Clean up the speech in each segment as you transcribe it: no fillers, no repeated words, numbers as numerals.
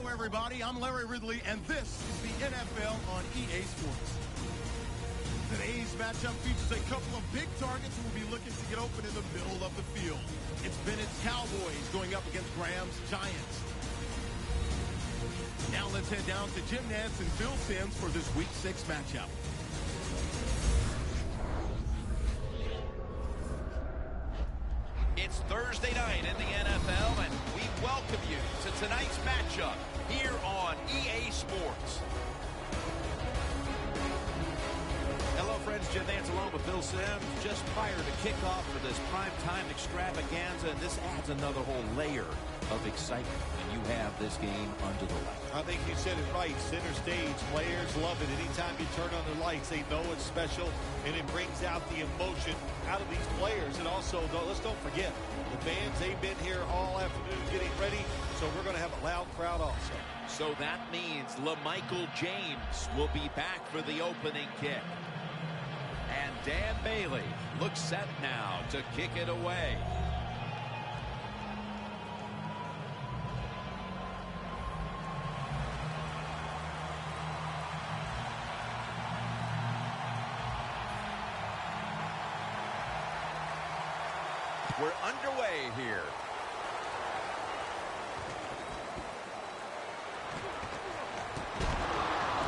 Hello, everybody. I'm Larry Ridley, and this is the NFL on EA Sports. Today's matchup features a couple of big targets who will be looking to get open in the middle of the field. It's Bennett's Cowboys going up against Graham's Giants. Now let's head down to Jim Nantz and Phil Simms for this Week 6 matchup. It's Thursday night in the NFL, and we welcome you to tonight's matchup here on EA Sports. Hello, friends. Jim Nantz along with Phil Simms just prior to kickoff for this primetime extravaganza, and this adds another whole layer of excitement when you have this game under the lights. I think you said it right. Center stage, players love it. Anytime you turn on the lights, they know it's special, and it brings out the emotion out of these players. And also, let's don't forget, the fans, they've been here all afternoon getting ready, so we're going to have a loud crowd also. So that means LaMichael James will be back for the opening kick. And Dan Bailey looks set now to kick it away. We're underway here.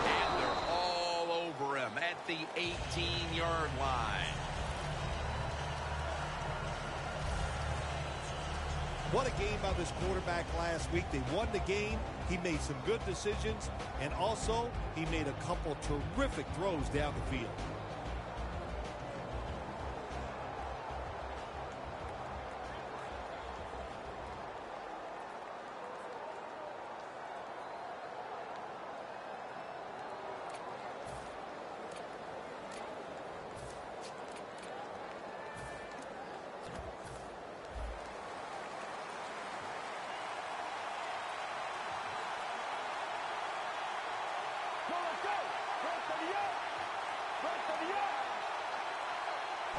And they're all over him at the 18-yard line. What a game by this quarterback last week. They won the game. He made some good decisions, and also he made a couple terrific throws down the field.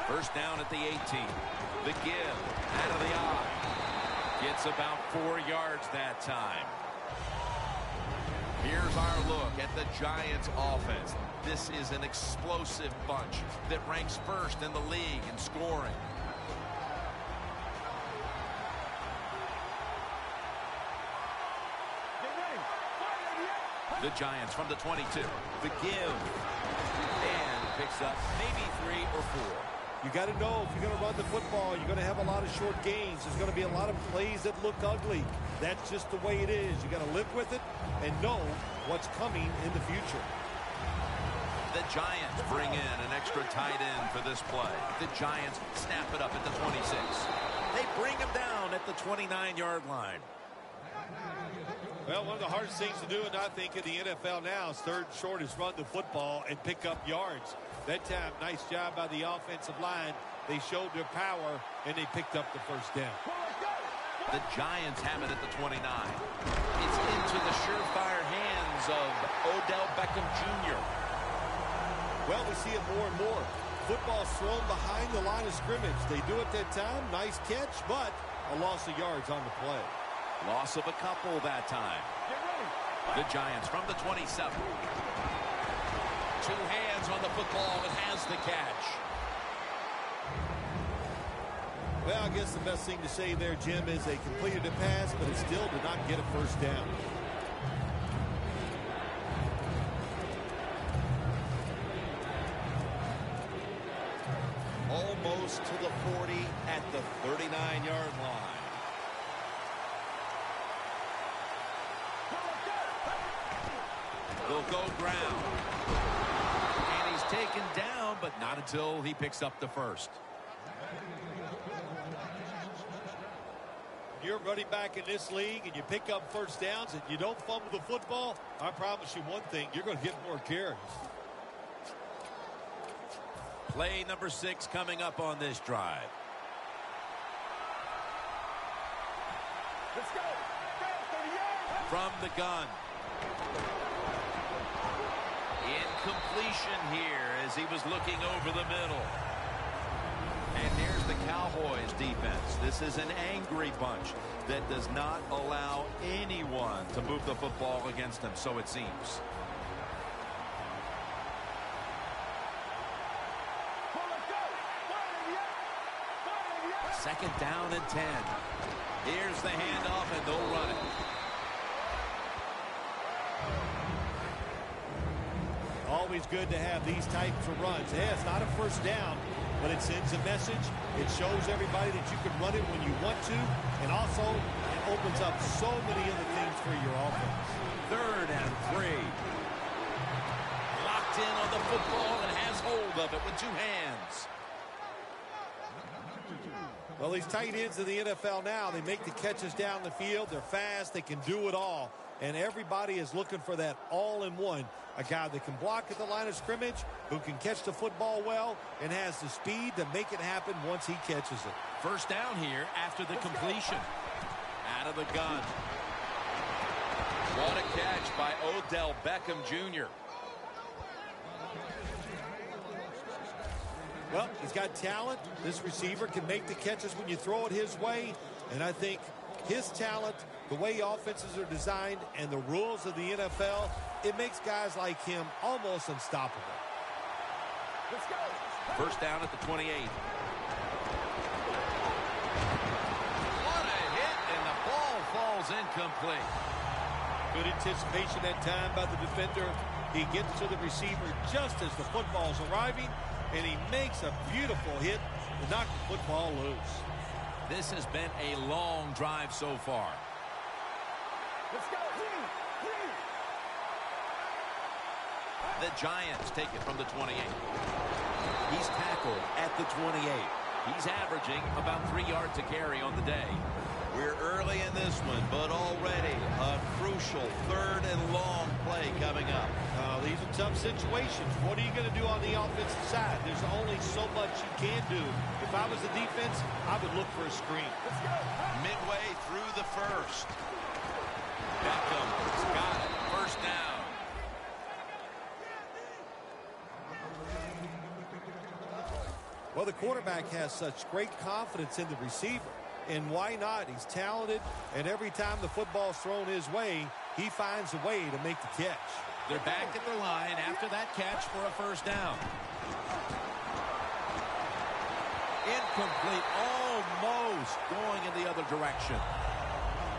First down at the 18. The give out of the eye. Gets about 4 yards that time. Here's our look at the Giants offense. This is an explosive bunch that ranks first in the league in scoring. The Giants from the 22. The give. And picks up maybe 3 or 4. You got to know if you're going to run the football, you're going to have a lot of short gains. There's going to be a lot of plays that look ugly. That's just the way it is. You got to live with it and know what's coming in the future. The Giants bring in an extra tight end for this play. The Giants snap it up at the 26. They bring him down at the 29-yard line. Well, one of the hardest things to do, and I think in the NFL now, is third short is run the football and pick up yards. That time, nice job by the offensive line. They showed their power, and they picked up the first down. The Giants have it at the 29. It's into the surefire hands of Odell Beckham Jr. Well, we see it more and more. Football's thrown behind the line of scrimmage. They do it that time. Nice catch, but a loss of yards on the play. Loss of a couple that time. The Giants from the 27. Two hands on the football and has the catch. Well, I guess the best thing to say there, Jim, is they completed a pass, but it still did not get a first down. Almost to the 40 at the 39-yard line. They'll go ground. And he's taken down, but not until he picks up the first. You're running back in this league and you pick up first downs and you don't fumble the football, I promise you one thing, you're going to get more carries. Play number 6 coming up on this drive. Let's go. From the gun. Incompletion here as he was looking over the middle. And here's the Cowboys defense. This is an angry bunch that does not allow anyone to move the football against them, so it seems. Second down and 10. Here's the handoff, and they'll run it. Always good to have these types of runs. Yeah, it's not a first down, but it sends a message. It shows everybody that you can run it when you want to, and also it opens up so many other things for your offense. Third and 3. Locked in on the football and has hold of it with two hands. Well, these tight ends in the NFL now, they make the catches down the field. They're fast. They can do it all. And everybody is looking for that all-in-one. A guy that can block at the line of scrimmage, who can catch the football well, and has the speed to make it happen once he catches it. First down here after the completion. Out of the gun. What a catch by Odell Beckham Jr. Well, he's got talent. This receiver can make the catches when you throw it his way. And I think his talent, the way offenses are designed, and the rules of the NFL, it makes guys like him almost unstoppable. Let's go. First down at the 28. What a hit, and the ball falls incomplete. Good anticipation that time by the defender. He gets to the receiver just as the football's arriving, and he makes a beautiful hit to knock the football loose. This has been a long drive so far. Let's go. The Giants take it from the 28. He's tackled at the 28. He's averaging about 3 yards a carry on the day. We're early in this one, but already a crucial third and long play coming up. These are tough situations. What are you going to do on the offensive side? There's only so much you can do. If I was the defense, I would look for a screen. Let's go. Midway through the first. Beckham's got it. First down. Well, the quarterback has such great confidence in the receiver. And why not? He's talented, and every time the football's thrown his way, he finds a way to make the catch. They're back at the line after that catch for a first down. Incomplete, almost going in the other direction.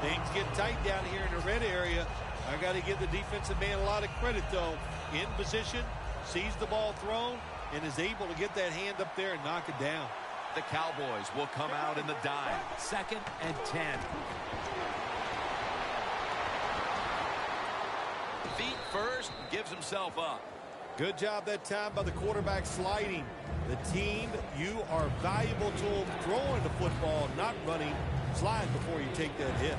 Things get tight down here in the red area. I got to give the defensive man a lot of credit, though. In position, sees the ball thrown, and is able to get that hand up there and knock it down. The Cowboys will come out in the dime. Second and 10. Feet first, gives himself up. Good job that time by the quarterback sliding. The team, you are valuable to them throwing the football, not running. Slide before you take that hit.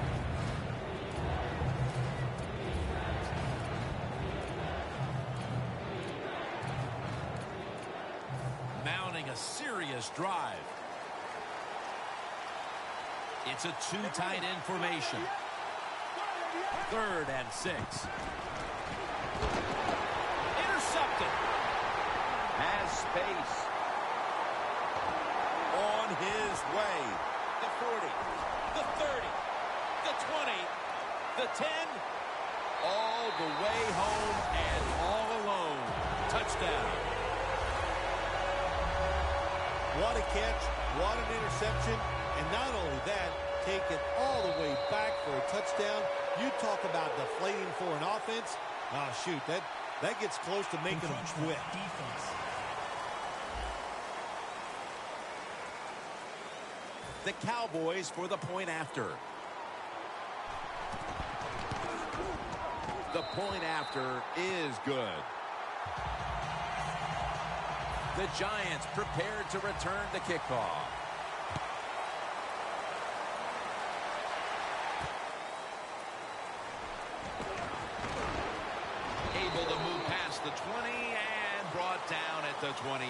Mounting a serious drive. It's a two tight end formation. Third and 6. Intercepted. Has space. On his way. The 40. The 30. The 20. The 10. All the way home and all alone. Touchdown. What a catch, what an interception, and not only that, take it all the way back for a touchdown. You talk about deflating for an offense. Oh, shoot, that gets close to making them quit. The Cowboys for the point after. The point after is good. The Giants prepared to return the kickoff. Able to move past the 20 and brought down at the 23.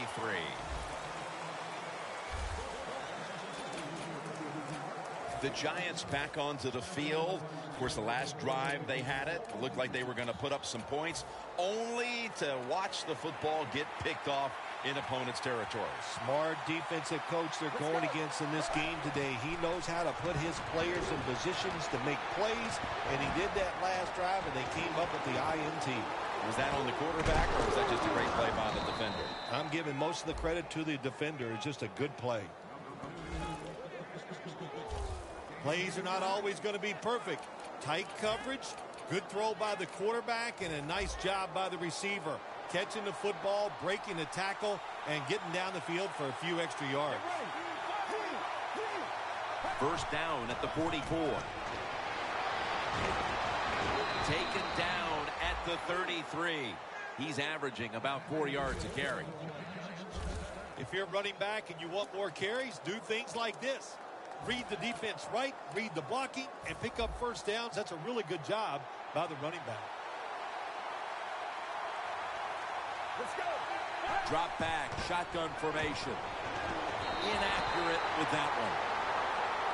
The Giants back onto the field. Of course, the last drive they had it looked like they were going to put up some points, only to watch the football get picked off in opponent's territory. Smart defensive coach they're going against in this game today. He knows how to put his players in positions to make plays, and he did that last drive, and they came up with the INT. Was that on the quarterback, or was that just a great play by the defender? I'm giving most of the credit to the defender. It's just a good play. Plays are not always going to be perfect. Tight coverage, good throw by the quarterback, and a nice job by the receiver. Catching the football, breaking the tackle, and getting down the field for a few extra yards. First down at the 44. Taken down at the 33. He's averaging about 4 yards a carry. If you're running back and you want more carries, do things like this. Read the defense right, read the blocking, and pick up first downs. That's a really good job by the running back. Let's go. Drop back, shotgun formation. Inaccurate with that one.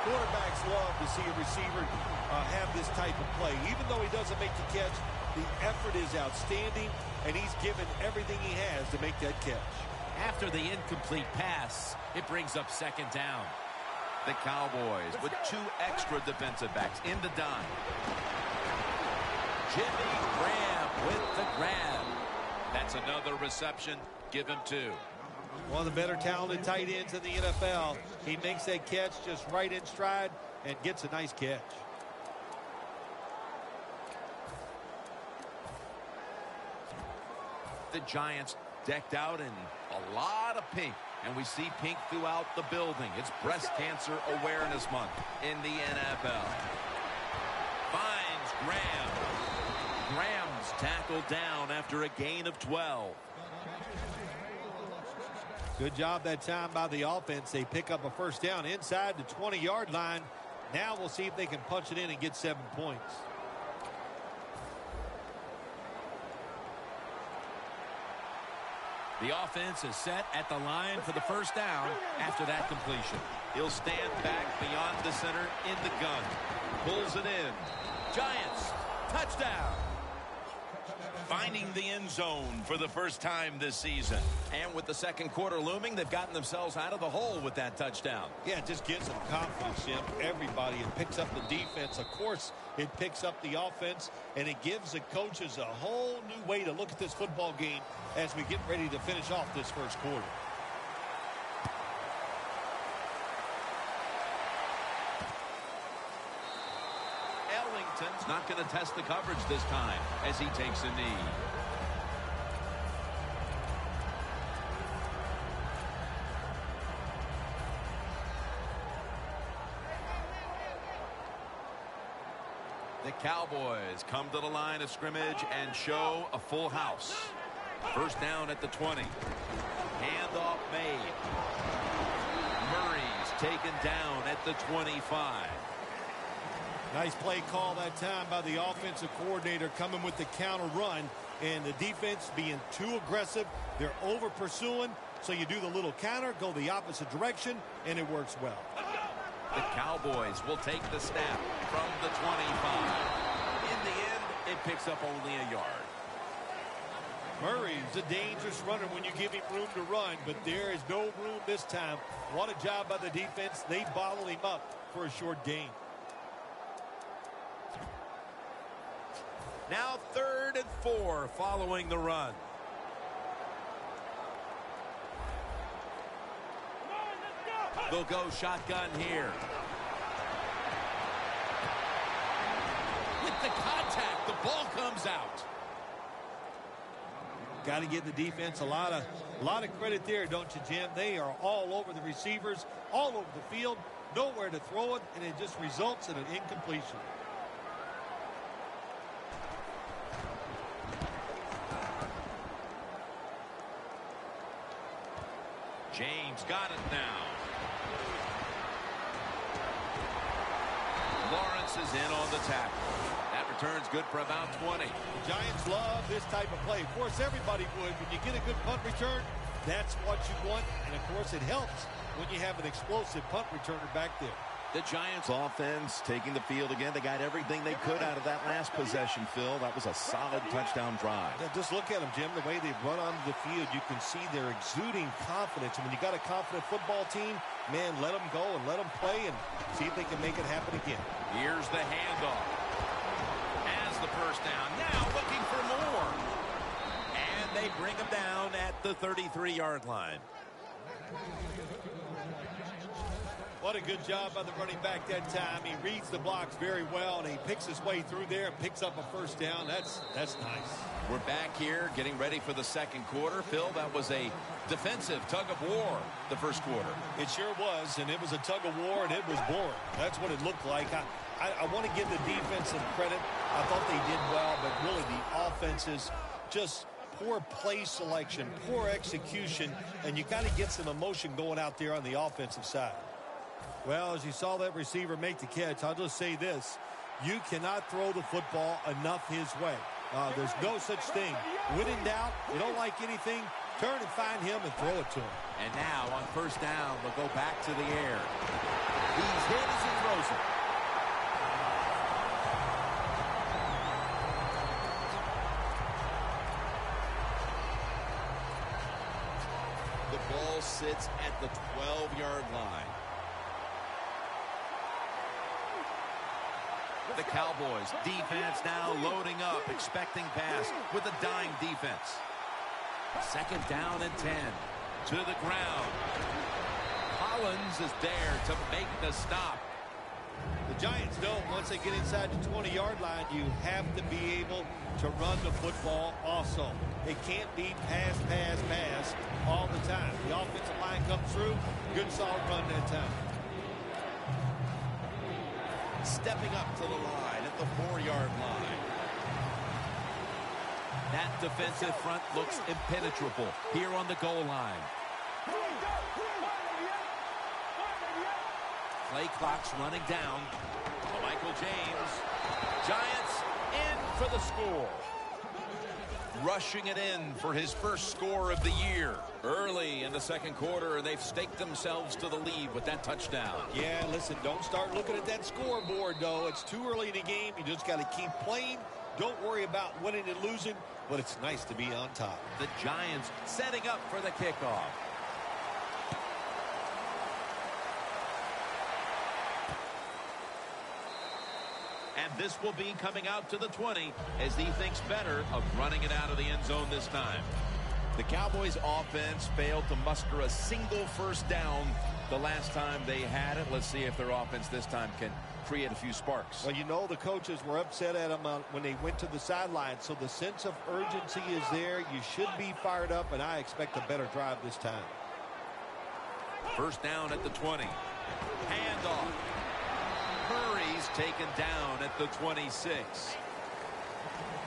Quarterbacks love to see a receiver have this type of play. Even though he doesn't make the catch, the effort is outstanding, and he's given everything he has to make that catch. After the incomplete pass, it brings up second down. The Cowboys with two extra defensive backs in the dime. Jimmy Graham with the grab. That's another reception. Give him 2. One of the better talented tight ends in the NFL. He makes that catch just right in stride and gets a nice catch. The Giants decked out in a lot of pink, and we see pink throughout the building. It's Breast Cancer Awareness Month in the NFL. Finds Graham. Graham's tackled down after a gain of 12. Good job that time by the offense. They pick up a first down inside the 20-yard line. Now we'll see if they can punch it in and get 7 points. The offense is set at the line for the first down after that completion. He'll stand back beyond the center in the gun. Pulls it in. Giants, touchdown. Finding the end zone for the first time this season. And with the second quarter looming, they've gotten themselves out of the hole with that touchdown. Yeah, it just gives them confidence, Jim. Everybody, it picks up the defense. Of course, it picks up the offense, and it gives the coaches a whole new way to look at this football game as we get ready to finish off this first quarter. Ellington's not going to test the coverage this time as he takes a knee. The Cowboys come to the line of scrimmage and show a full house. First down at the 20. Handoff made. Murray's taken down at the 25. Nice play call that time by the offensive coordinator, coming with the counter run, and the defense being too aggressive. They're over pursuing, so you do the little counter, go the opposite direction, and it works well. The Cowboys will take the snap from the 25. In the end, it picks up only a yard. Murray's a dangerous runner when you give him room to run, but there is no room this time. What a job by the defense. They bottle him up for a short gain. Now 3rd and 4 following the run. They'll go shotgun here. With the contact, the ball comes out. Got to give the defense a lot of credit there, don't you, Jim? They are all over the receivers, all over the field, nowhere to throw it, and it just results in an incompletion. James got it now. Lawrence is in on the tackle. That return's good for about 20. The Giants love this type of play. Of course, everybody would. When you get a good punt return, that's what you want. And, of course, it helps when you have an explosive punt returner back there. The Giants offense taking the field again. They got everything they could out of that last possession, Phil. That was a solid touchdown drive. Yeah, just look at them, Jim. The way they run onto the field, you can see they're exuding confidence. And when you got a confident football team, man, let them go and let them play and see if they can make it happen again. Here's the handoff. Has the first down. Now looking for more. And they bring him down at the 33-yard line. What a good job by the running back that time. He reads the blocks very well, and he picks his way through there and picks up a first down. That's nice. We're back here getting ready for the second quarter. Phil, that was a defensive tug of war the first quarter. It sure was, and it was a tug of war, and it was boring. That's what it looked like. I want to give the defense some credit. I thought they did well, but really the offense is just poor play selection, poor execution, and you got to get some emotion going out there on the offensive side. Well, as you saw that receiver make the catch, I'll just say this. You cannot throw the football enough his way. There's no such thing. When in doubt, you don't like anything, turn and find him and throw it to him. And now on first down, they'll go back to the air. He's hit as he throws it. The ball sits at the 12-yard line. The Cowboys defense now loading up, expecting pass with a dime defense. Second down and 10 to the ground. Collins is there to make the stop. The Giants know once they get inside the 20-yard line, you have to be able to run the football also. It can't be pass, pass, pass all the time. The offensive line comes through, good solid run that time. Stepping up to the line at the 4-yard line. That defensive front looks impenetrable here on the goal line. Play clock's running down. Michael James. Giants in for the score. Rushing it in for his first score of the year. Early in the second quarter, and they've staked themselves to the lead with that touchdown. Yeah, listen, don't start looking at that scoreboard, though. It's too early in the game. You just got to keep playing. Don't worry about winning and losing, but it's nice to be on top. The Giants setting up for the kickoff. And this will be coming out to the 20 as he thinks better of running it out of the end zone this time. The Cowboys offense failed to muster a single first down the last time they had it. Let's see if their offense this time can create a few sparks. Well, you know, the coaches were upset at them when they went to the sideline, so the sense of urgency is there. You should be fired up, and I expect a better drive this time. First down at the 20. Handoff. Murray's taken down at the 26.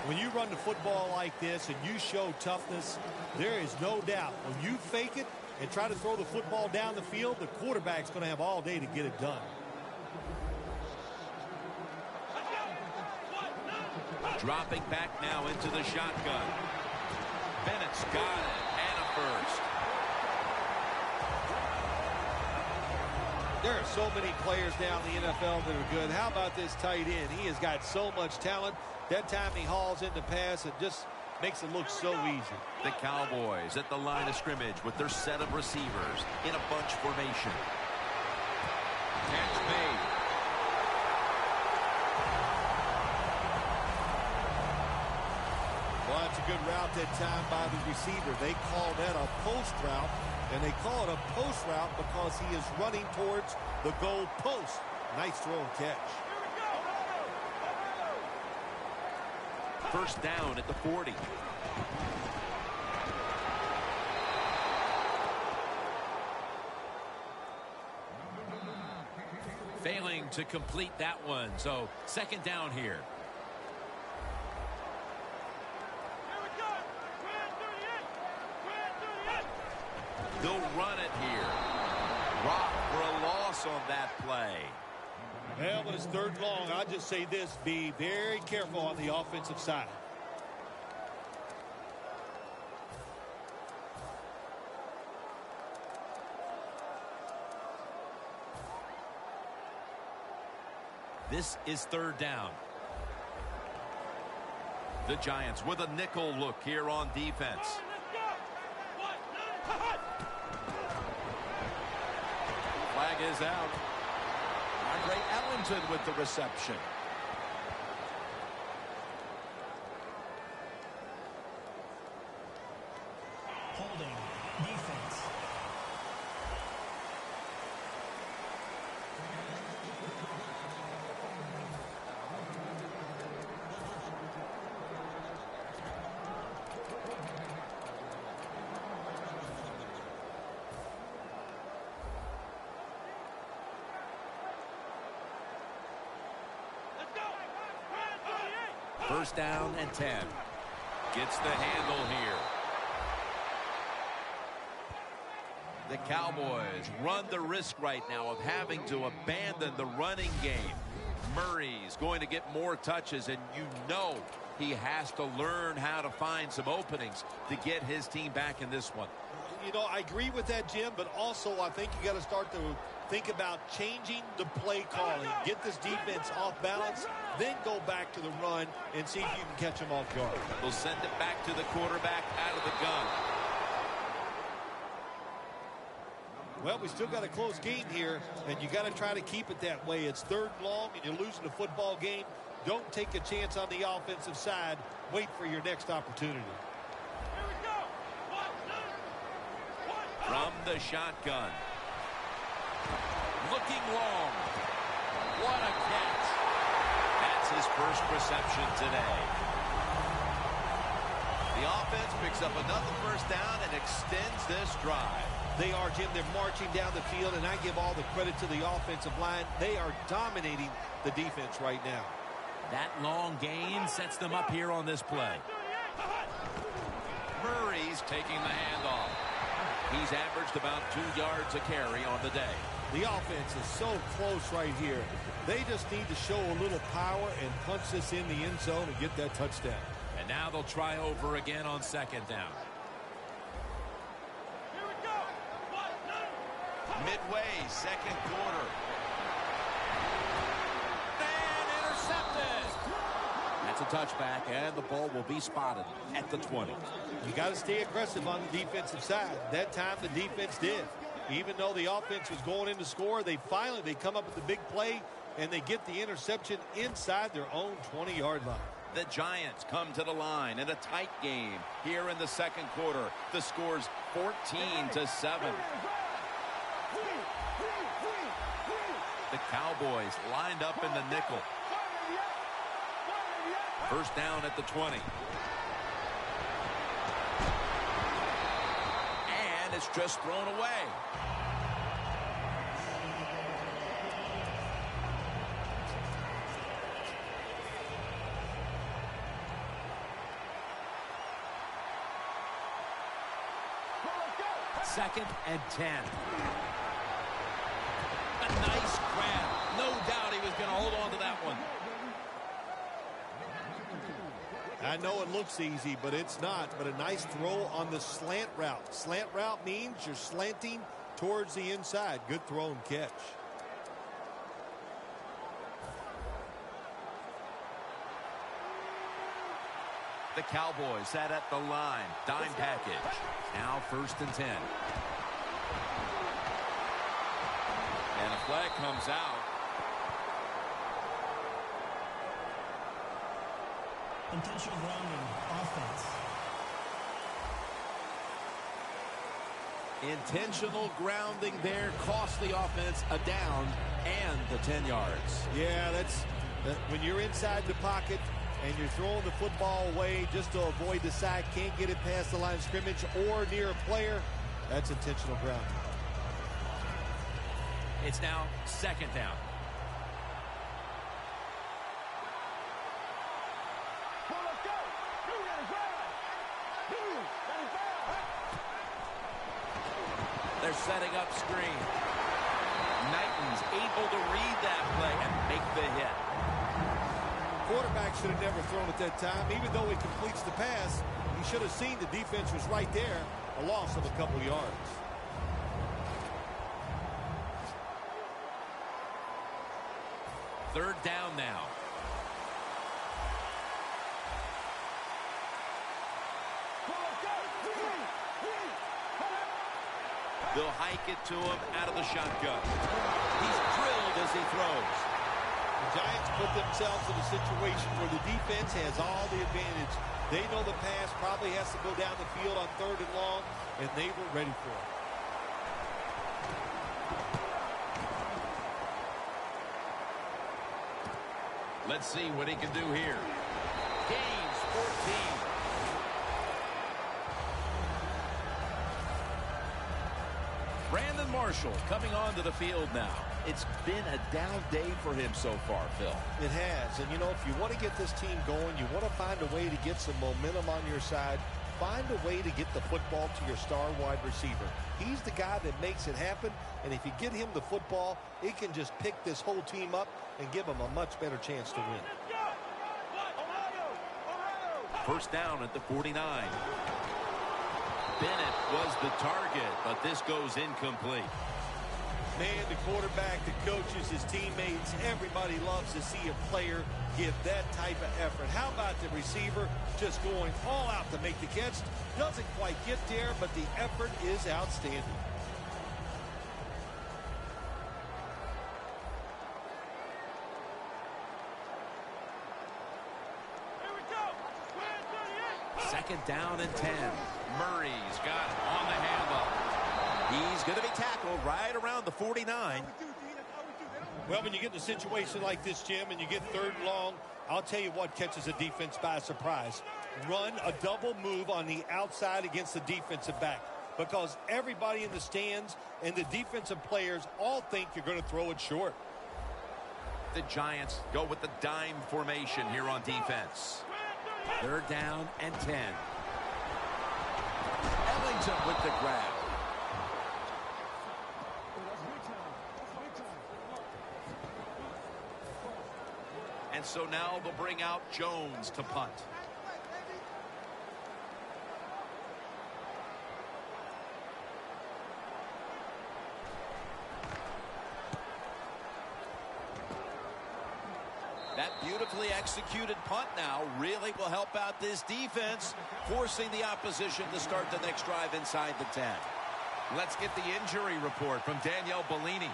When you run the football like this and you show toughness, there is no doubt when you fake it and try to throw the football down the field, the quarterback's going to have all day to get it done. Dropping back now into the shotgun. Bennett's got it, and a first. There are so many players now in the NFL that are good. How about this tight end? He has got so much talent. That time he hauls in the pass and just makes it look so easy. The Cowboys at the line of scrimmage with their set of receivers in a bunch formation. Catch made. Well, that's a good route that time by the receiver. They call that a post route, and they call it a post route because he is running towards the goal post. Nice throw and catch. First down at the 40. Failing to complete that one, so second down here. They'll run it here. Rock for a loss on that play. Well, when it's third long, I'll just say this, be very careful on the offensive side. This is third down. The Giants with a nickel look here on defense. Flag is out. Andre Ellington with the reception. Holding defense. First down and 10. Gets the handle here. The Cowboys run the risk right now of having to abandon the running game. Murray's going to get more touches, and you know he has to learn how to find some openings to get his team back in this one. You know, I agree with that, Jim, but also I think you got to start to think about changing the play calling. Get this defense off balance, then go back to the run and see if you can catch them off guard. We'll send it back to the quarterback out of the gun. Well, we still got a close game here, and you got to try to keep it that way. It's third and long, and you're losing the football game. Don't take a chance on the offensive side. Wait for your next opportunity. From the shotgun. Looking long. What a catch. That's his first reception today. The offense picks up another first down and extends this drive. They are, Jim. They're marching down the field, and I give all the credit to the offensive line. They are dominating the defense right now. That long gain sets them up here on this play. Murray's taking the handoff. He's averaged about 2 yards a carry on the day. The offense is so close right here. They just need to show a little power and punch this in the end zone and get that touchdown. And now they'll try over again on second down. Midway, second quarter. And intercepted. That's a touchback, and the ball will be spotted at the 20. You got to stay aggressive on the defensive side. That time the defense did. Even though the offense was going in to score, they come up with the big play, and they get the interception inside their own 20-yard line. The Giants come to the line in a tight game here in the second quarter. The score's 14-7. The Cowboys lined up in the nickel. First down at the 20. And it's just thrown away. Second and 10. A nice grab. No doubt he was going to hold on to that one. I know it looks easy, but it's not. But a nice throw on the slant route. Slant route means you're slanting towards the inside. Good throw and catch. The Cowboys sat at the line. Dime package. Now first and 10. And a flag comes out. Intentional grounding offense. Intentional grounding there cost the offense a down and the 10 yards. Yeah, that's when you're inside the pocket and you're throwing the football away just to avoid the sack, can't get it past the line of scrimmage or near a player, that's intentional grounding. It's now second down. They're setting up screen. Knighton's able to read that play and make the hit. Quarterback should have never thrown at that time. Even though he completes the pass, he should have seen the defense was right there. A loss of a couple yards. third down now. They'll hike it to him out of the shotgun. He's drilled as he throws. The Giants put themselves in a situation where the defense has all the advantage. They know the pass probably has to go down the field on third and long, and they were ready for it. Let's see what he can do here. Gains 14. Brandon Marshall coming onto the field now. It's been a down day for him so far, Phil. It has. And, you know, if you want to get this team going, you want to find a way to get some momentum on your side. Find a way to get the football to your star wide receiver. He's the guy that makes it happen. And if you get him the football, it can just pick this whole team up and give them a much better chance to win. First down at the 49. Bennett was the target, but this goes incomplete. Man, the quarterback, the coaches, his teammates, everybody loves to see a player give that type of effort. How about the receiver just going all out to make the catch? Doesn't quite get there, but the effort is outstanding. Second down and 10. Murray's got it on the handoff. He's going to be tackled right around the 49. Well, when you get in a situation like this, Jim, and you get third and long, I'll tell you what catches a defense by surprise. Run a double move on the outside against the defensive back, because everybody in the stands and the defensive players all think you're going to throw it short. The Giants go with the dime formation here on defense. Third down and 10. Ellington with the grab. And so now they'll bring out Jones to punt. That beautifully executed punt now really will help out this defense, forcing the opposition to start the next drive inside the 10. Let's get the injury report from Danielle Bellini.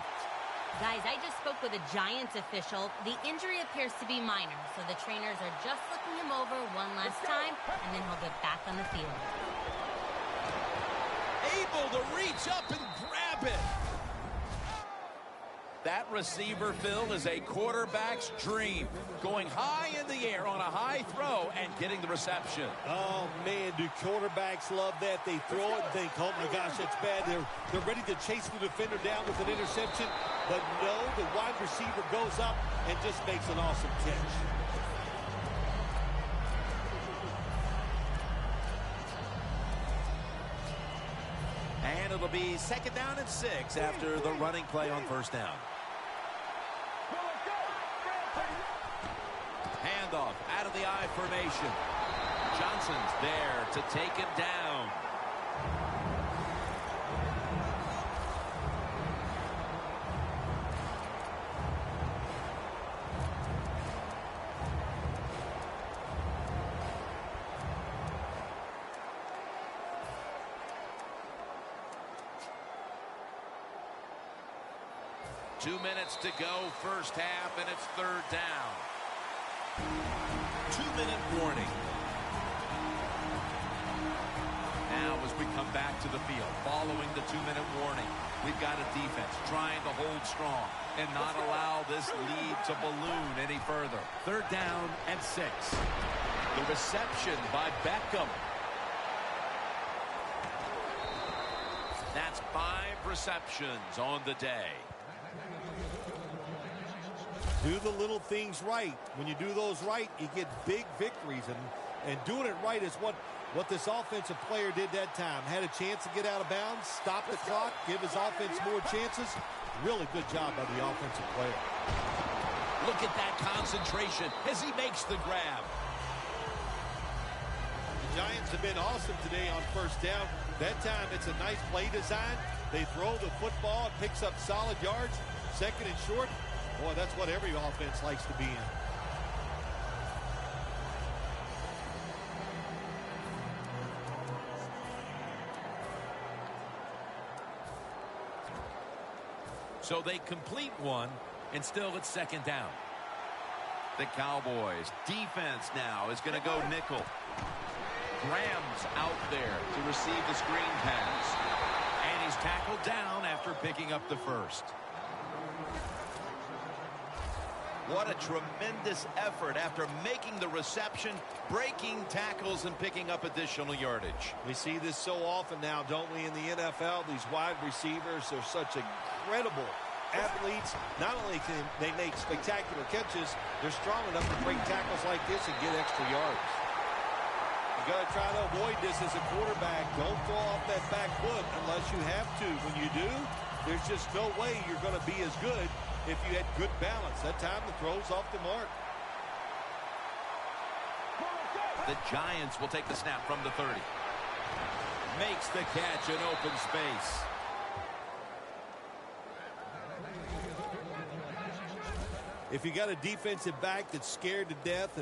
Guys, I just spoke with a Giants official. The injury appears to be minor, so the trainers are just looking him over one last time, and then he'll get back on the field. Able to reach up and grab it. That receiver, Phil, is a quarterback's dream. Going high in the air on a high throw and getting the reception. Oh, man, do quarterbacks love that? They throw it and think, oh, my gosh, that's bad. They're ready to chase the defender down with an interception. But no, the wide receiver goes up and just makes an awesome catch. And it'll be second down and 6 after the running play on first down. Handoff out of the I formation. Johnson's there to take him down. Two minutes to go, first half, and it's third down. 2-minute warning. Now as we come back to the field, following the 2-minute warning, we've got a defense trying to hold strong and not allow this lead to balloon any further. Third down and 6. The reception by Beckham. That's 5 receptions on the day. Do the little things right. When you do those right, you get big victories. And doing it right is what this offensive player did that time. Had a chance to get out of bounds, stop the clock, give his offense more chances. Really good job by the offensive player. Look at that concentration as he makes the grab. The Giants have been awesome today on first down. That time it's a nice play design. They throw the football, it picks up solid yards. Second and short, Boy, that's what every offense likes to be in. So they complete one, and still it's second down. The Cowboys defense now is going to go nickel. Graham's out there to receive the screen pass. And he's tackled down after picking up the first. What a tremendous effort after making the reception, breaking tackles, and picking up additional yardage. We see this so often now, don't we, in the NFL? These wide receivers are such incredible athletes. Not only can they make spectacular catches, they're strong enough to break tackles like this and get extra yards. You got to try to avoid this as a quarterback. Don't throw off that back foot unless you have to. When you do, there's just no way you're going to be as good if you had good balance. That time the throw's off the mark. The Giants will take the snap from the 30. Makes the catch in open space. If you got a defensive back that's scared to death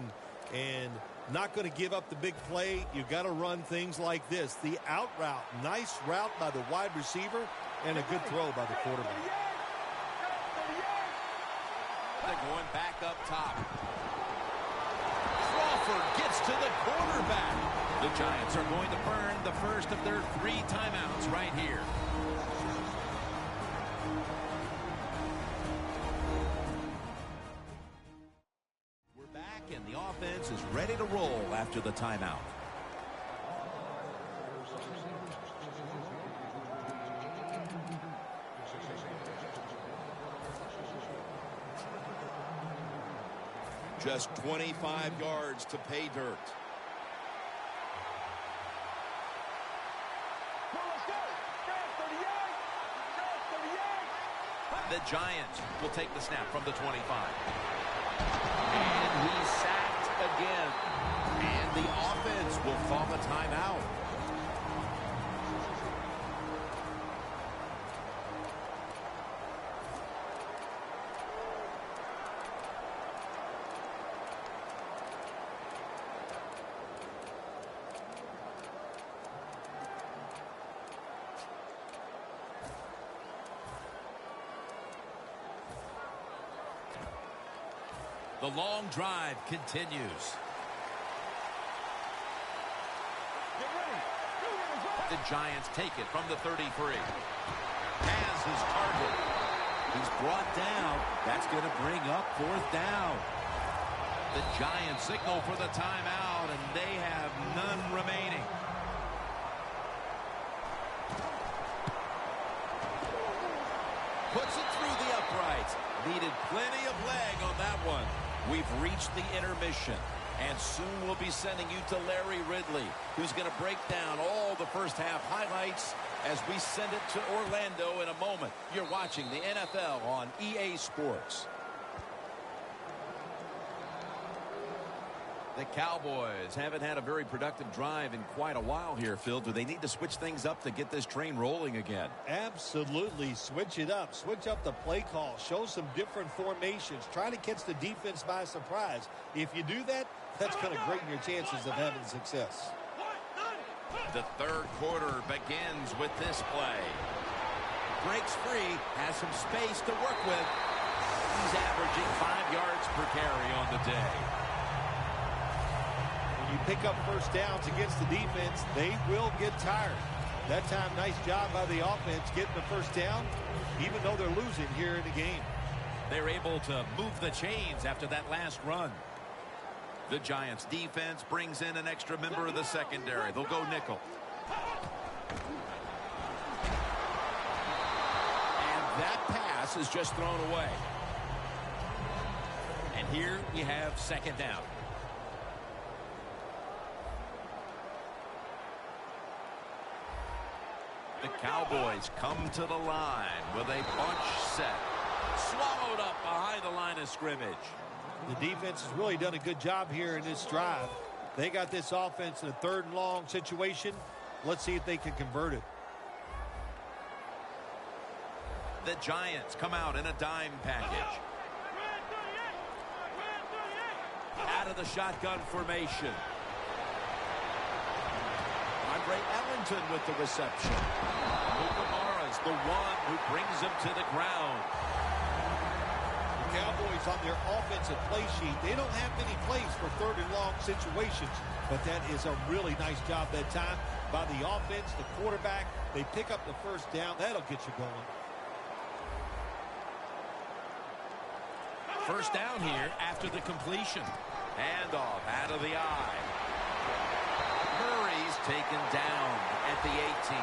and not going to give up the big play, you got to run things like this. The out route, nice route by the wide receiver, and a good throw by the quarterback. They're going back up top. Crawford gets to the quarterback. The Giants are going to burn the first of their 3 timeouts right here. We're back, and the offense is ready to roll after the timeout. Just 25 yards to pay dirt. The Giants will take the snap from the 25. And he's sacked again. And the offense will call a timeout. The long drive continues. The Giants take it from the 33. Has his target. He's brought down. That's going to bring up 4th down. The Giants signal for the timeout, and they have none remaining. Puts it through the uprights. Needed plenty of leg on that one. We've reached the intermission, and soon we'll be sending you to Larry Ridley, who's going to break down all the first half highlights as we send it to Orlando in a moment. You're watching the NFL on EA Sports. The Cowboys haven't had a very productive drive in quite a while here, Phil. Do they need to switch things up to get this train rolling again? Absolutely. Switch it up. Switch up the play call. Show some different formations. Try to catch the defense by surprise. If you do that, that's going to greaten your chances of having success. The third quarter begins with this play. Breaks free, has some space to work with. He's averaging 5 yards per carry on the day. You pick up first downs against the defense, they will get tired. That time, nice job by the offense getting the first down, even though they're losing here in the game. They're able to move the chains after that last run. The Giants defense brings in an extra member of the secondary. They'll go nickel. And that pass is just thrown away. And here we have second down. The Cowboys come to the line with a bunch set. Swallowed up behind the line of scrimmage. The defense has really done a good job here in this drive. They got this offense in a 3rd and long situation. Let's see if they can convert it. The Giants come out in a dime package. out of the shotgun formation. Andre Ellington with the reception. Mukamara's the one who brings him to the ground. The Cowboys on their offensive play sheet, they don't have many plays for third and long situations, but that is a really nice job that time by the offense, the quarterback. They pick up the first down. That'll get you going. First down here after the completion. Handoff out of the eye. Murray's taken down at the 18.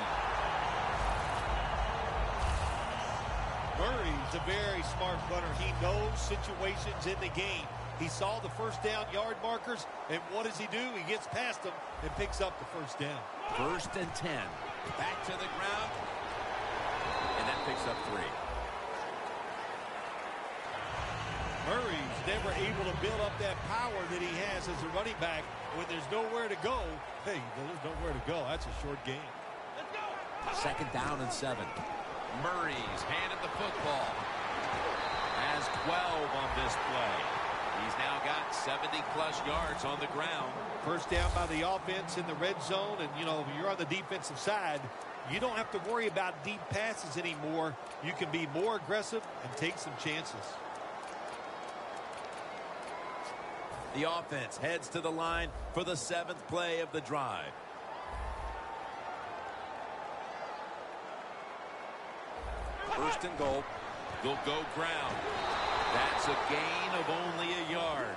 Murray's a very smart runner. He knows situations in the game. He saw the first down yard markers, and what does he do? He gets past them and picks up the first down. 1st and 10. Back to the ground. And that picks up 3. Murray's never able to build up that power that he has as a running back. When there's nowhere to go, hey, there's nowhere to go. That's a short game. 2nd down and 7. Murray's handed the football. Has 12 on this play. He's now got 70-plus yards on the ground. First down by the offense in the red zone. And, you know, you're on the defensive side. You don't have to worry about deep passes anymore. You can be more aggressive and take some chances. The offense heads to the line for the 7th play of the drive. First and goal. They'll go ground. That's a gain of only a yard.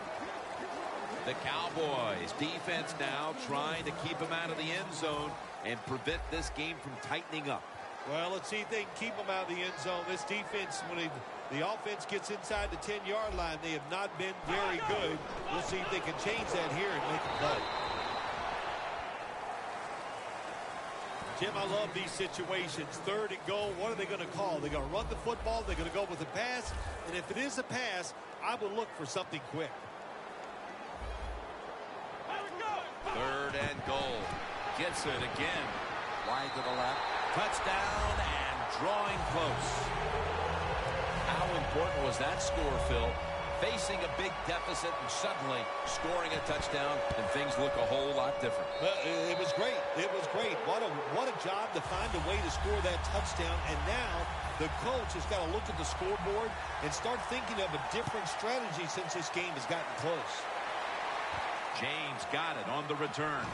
The Cowboys defense now trying to keep him out of the end zone and prevent this game from tightening up. Well, let's see if they can keep him out of the end zone. This defense, when the offense gets inside the 10-yard line, they have not been very good. We'll see if they can change that here and make a play. Jim, I love these situations. 3rd and goal, what are they going to call? They're going to run the football, they're going to go with a pass, and if it is a pass, I would look for something quick. 3rd and goal. Gets it again. Wide to the left. Touchdown and drawing close. How important was that score, Phil? Facing a big deficit and suddenly scoring a touchdown, and things look a whole lot different. It was great. It was great. What a job to find a way to score that touchdown. And now the coach has got to look at the scoreboard and start thinking of a different strategy since this game has gotten close. James got it on the return.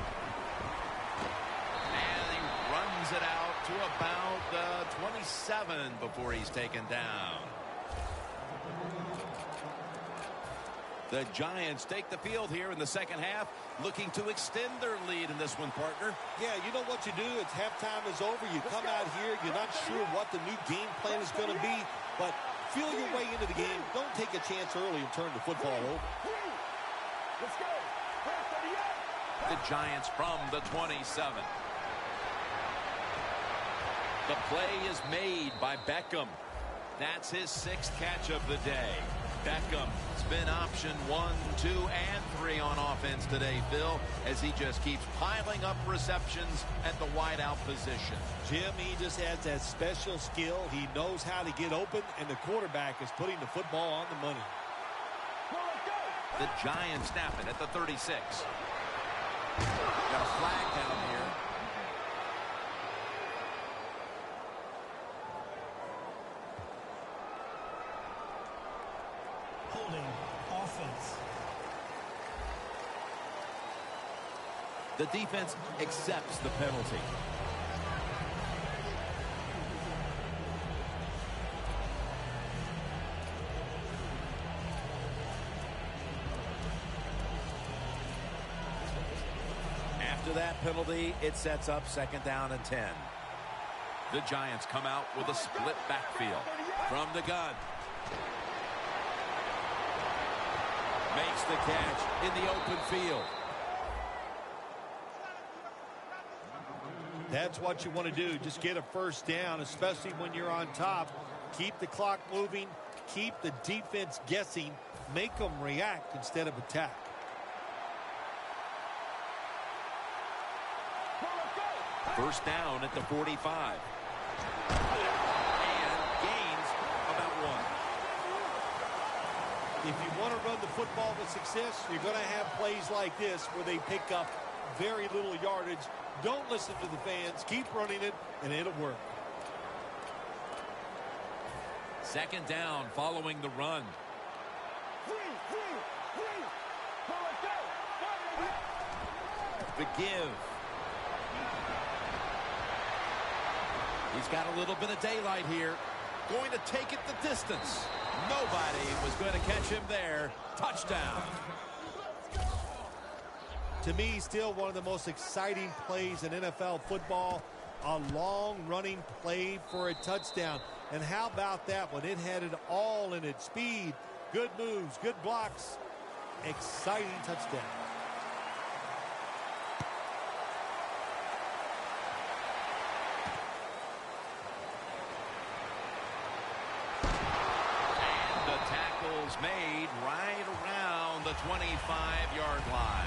And he runs it out to about 27 before he's taken down. The Giants take the field here in the second half, looking to extend their lead in this one, partner. Yeah, you know what you do? It's halftime is over. You come out here, you're not sure what the new game plan is going to be, but feel your way into the game. Don't take a chance early and turn the football over. Let's go. The Giants from the 27. The play is made by Beckham. That's his 6th catch of the day. Beckham's been option 1, 2, and 3 on offense today, Phil, as he just keeps piling up receptions at the wideout position. Jim, he just has that special skill. He knows how to get open, and the quarterback is putting the football on the money. The Giants snap it at the 36. Got a flag down here. Holding offense. The defense accepts the penalty. After that penalty, it sets up 2nd down and 10. The Giants come out with a split backfield from the gun. Makes the catch in the open field. That's what you want to do. Just get a first down, especially when you're on top. Keep the clock moving. Keep the defense guessing. Make them react instead of attack. First down at the 45. And gains about 1. If you want to run the football with success, you're going to have plays like this where they pick up very little yardage. Don't listen to the fans. Keep running it, and it'll work. Second down following the run. The give. He's got a little bit of daylight here. Going to take it the distance. Nobody was going to catch him there. Touchdown. To me, still one of the most exciting plays in NFL football. A long running play for a touchdown. And how about that one? It had it all in its speed. Good moves, good blocks. Exciting touchdown. And the tackle's made right around the 25-yard line.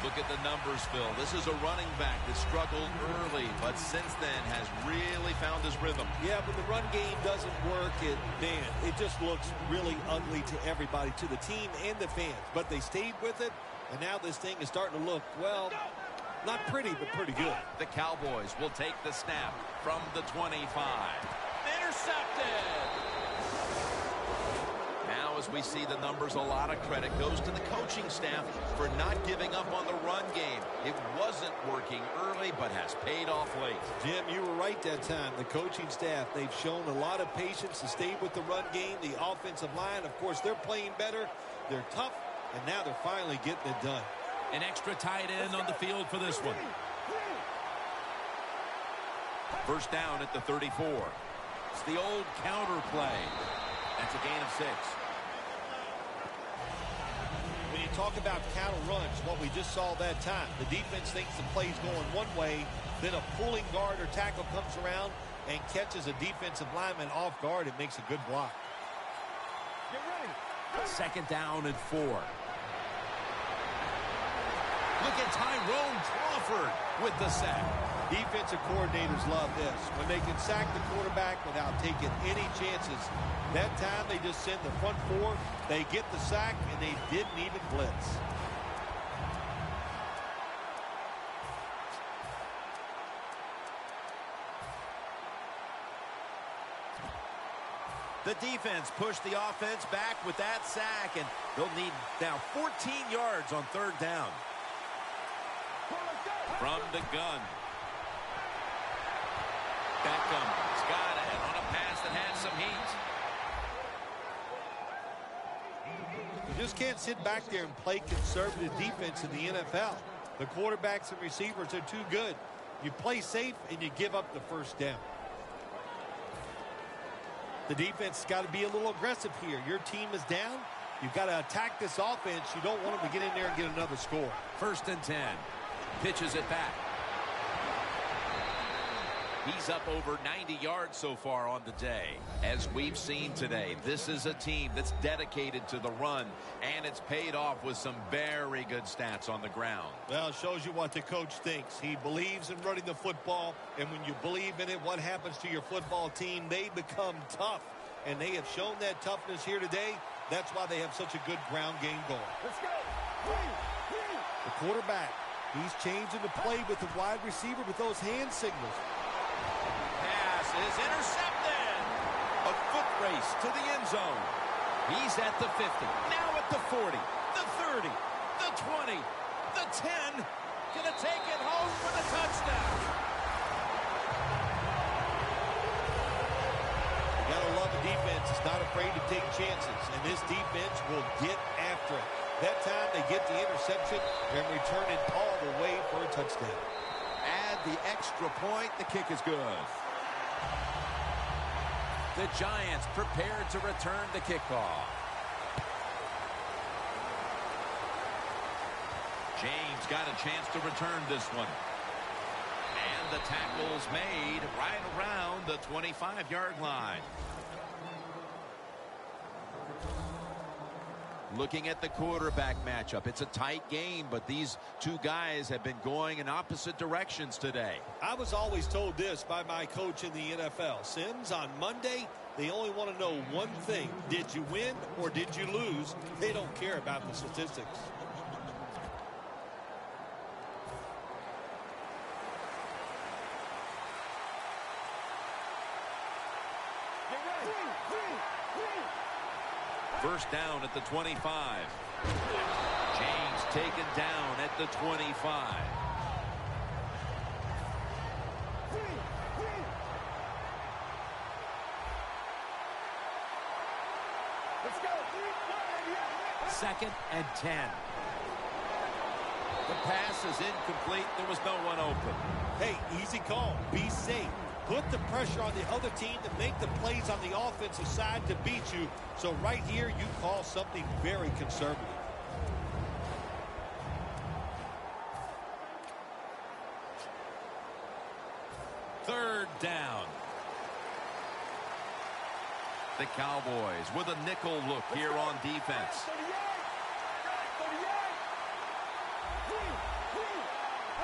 Look at the numbers, Phil. This is a running back that struggled early, but since then has really found his rhythm. Yeah, but the run game doesn't work. It just looks really ugly to everybody, to the team and the fans. But they stayed with it, and now this thing is starting to look, well, not pretty, but pretty good. The Cowboys will take the snap from the 25. Intercepted! Now, as we see the numbers, a lot of credit goes to the coaching staff for not giving up on the run game. It wasn't working early, but has paid off late. Jim, you were right that time. The coaching staff, they've shown a lot of patience to stay with the run game. The offensive line, of course, they're playing better. They're tough, and now they're finally getting it done. An extra tight end on the field for this one. First down at the 34. It's the old counter play. That's a gain of 6. When you talk about counter runs, what we just saw that time, the defense thinks the play's going one way, then a pulling guard or tackle comes around and catches a defensive lineman off guard. It makes a good block. Get ready. Second down and 4. Look at Tyrone Crawford with the sack. Defensive coordinators love this. When they can sack the quarterback without taking any chances. That time they just send the front four. They get the sack, and they didn't even blitz. The defense pushed the offense back with that sack, and they'll need now 14 yards on third down. From the gun. Beckham's got it on a pass that had some heat. You just can't sit back there and play conservative defense in the NFL. The quarterbacks and receivers are too good. You play safe and you give up the first down. The defense has got to be a little aggressive here. Your team is down. You've got to attack this offense. You don't want them to get in there and get another score. First and 10. Pitches it back. He's up over 90 yards so far on the day. As we've seen today, this is a team that's dedicated to the run, and it's paid off with some very good stats on the ground. Well, it shows you what the coach thinks. He believes in running the football, and when you believe in it, what happens to your football team? They become tough, and they have shown that toughness here today. That's why they have such a good ground game going. Let's go. The quarterback, he's changing the play with the wide receiver with those hand signals. Pass is intercepted. A foot race to the end zone. He's at the 50. Now at the 40. The 30. The 20. The 10. Gonna take it home for the touchdown. You gotta love a defense. It's not afraid to take chances. And this defense will get after it. That time they get the interception and return it all the way for a touchdown. Add the extra point. The kick is good. The Giants prepared to return the kickoff. James got a chance to return this one. And the tackle's made right around the 25-yard line. Looking at the quarterback matchup, it's a tight game, but these two guys have been going in opposite directions today. I was always told this by my coach in the NFL. Sims, on Monday, They only want to know one thing. Did you win or did you lose? They don't care about the statistics. First down at the 25. James taken down at the 25. Let's go. 2nd and 10. The pass is incomplete. There was no one open. Hey, easy call. Be safe. Put the pressure on the other team to make the plays on the offensive side to beat you. So right here, you call something very conservative. Third down. The Cowboys with a nickel look here on defense.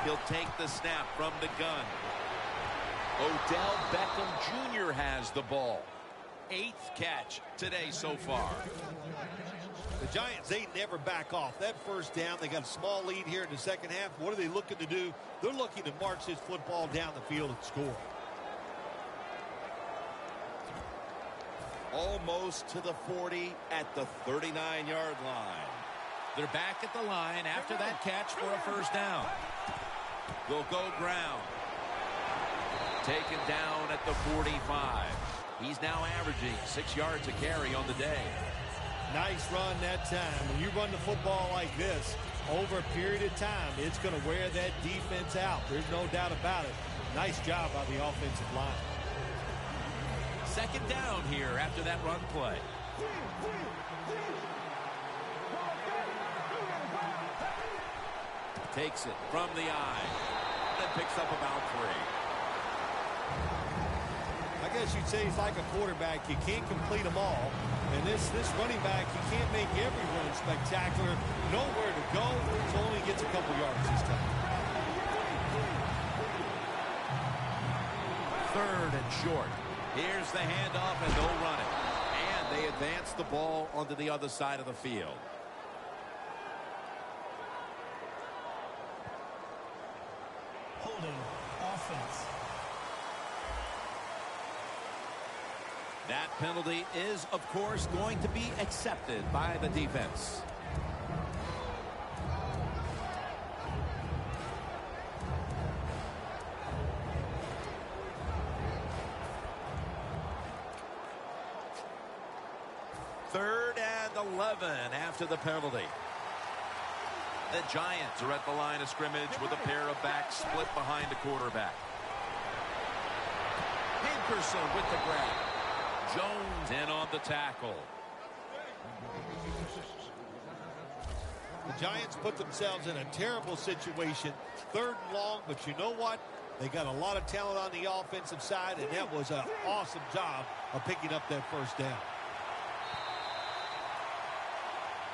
He'll take the snap from the gun. Odell Beckham Jr. has the ball. 8th catch today so far. The Giants, they never back off. That first down, they got a small lead here in the second half. What are they looking to do? They're looking to march this football down the field and score. Almost to the 40 at the 39-yard line. They're back at the line after that catch for a first down. They'll go ground. Taken down at the 45. He's now averaging 6 yards a carry on the day. Nice run that time. When you run the football like this, over a period of time, it's going to wear that defense out. There's no doubt about it. Nice job by the offensive line. 2nd down here after that run play. Takes it from the eye. And picks up about 3. I guess you'd say he's like a quarterback. You can't complete them all. And this running back, you can't make every run spectacular. Nowhere to go, so only gets a couple yards this time. 3rd and short. Here's the handoff, and they'll run it. And they advance the ball onto the other side of the field. Holding offense. That penalty is, of course, going to be accepted by the defense. Third and 11 after the penalty. The Giants are at the line of scrimmage with a pair of backs split behind the quarterback. Hankerson with the grab. Jones in on the tackle. The Giants put themselves in a terrible situation. 3rd and long, but you know what? They got a lot of talent on the offensive side, and that was an awesome job of picking up that first down.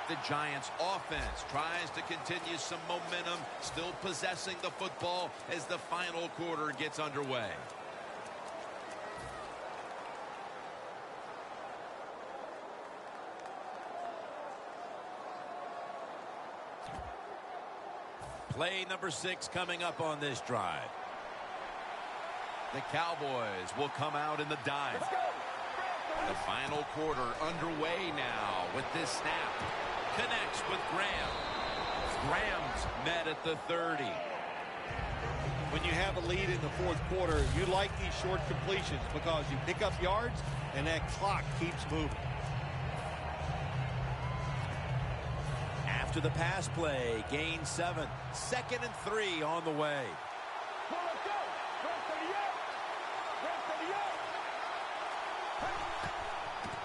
The Giants offense tries to continue some momentum, still possessing the football as the final quarter gets underway. Play number 6 coming up on this drive. The Cowboys will come out in the dive. The final quarter underway now with this snap. Connects with Graham. Graham's met at the 30. When you have a lead in the 4th quarter, you like these short completions because you pick up yards and that clock keeps moving. After the pass play, gain 7. 2nd and 3 on the way.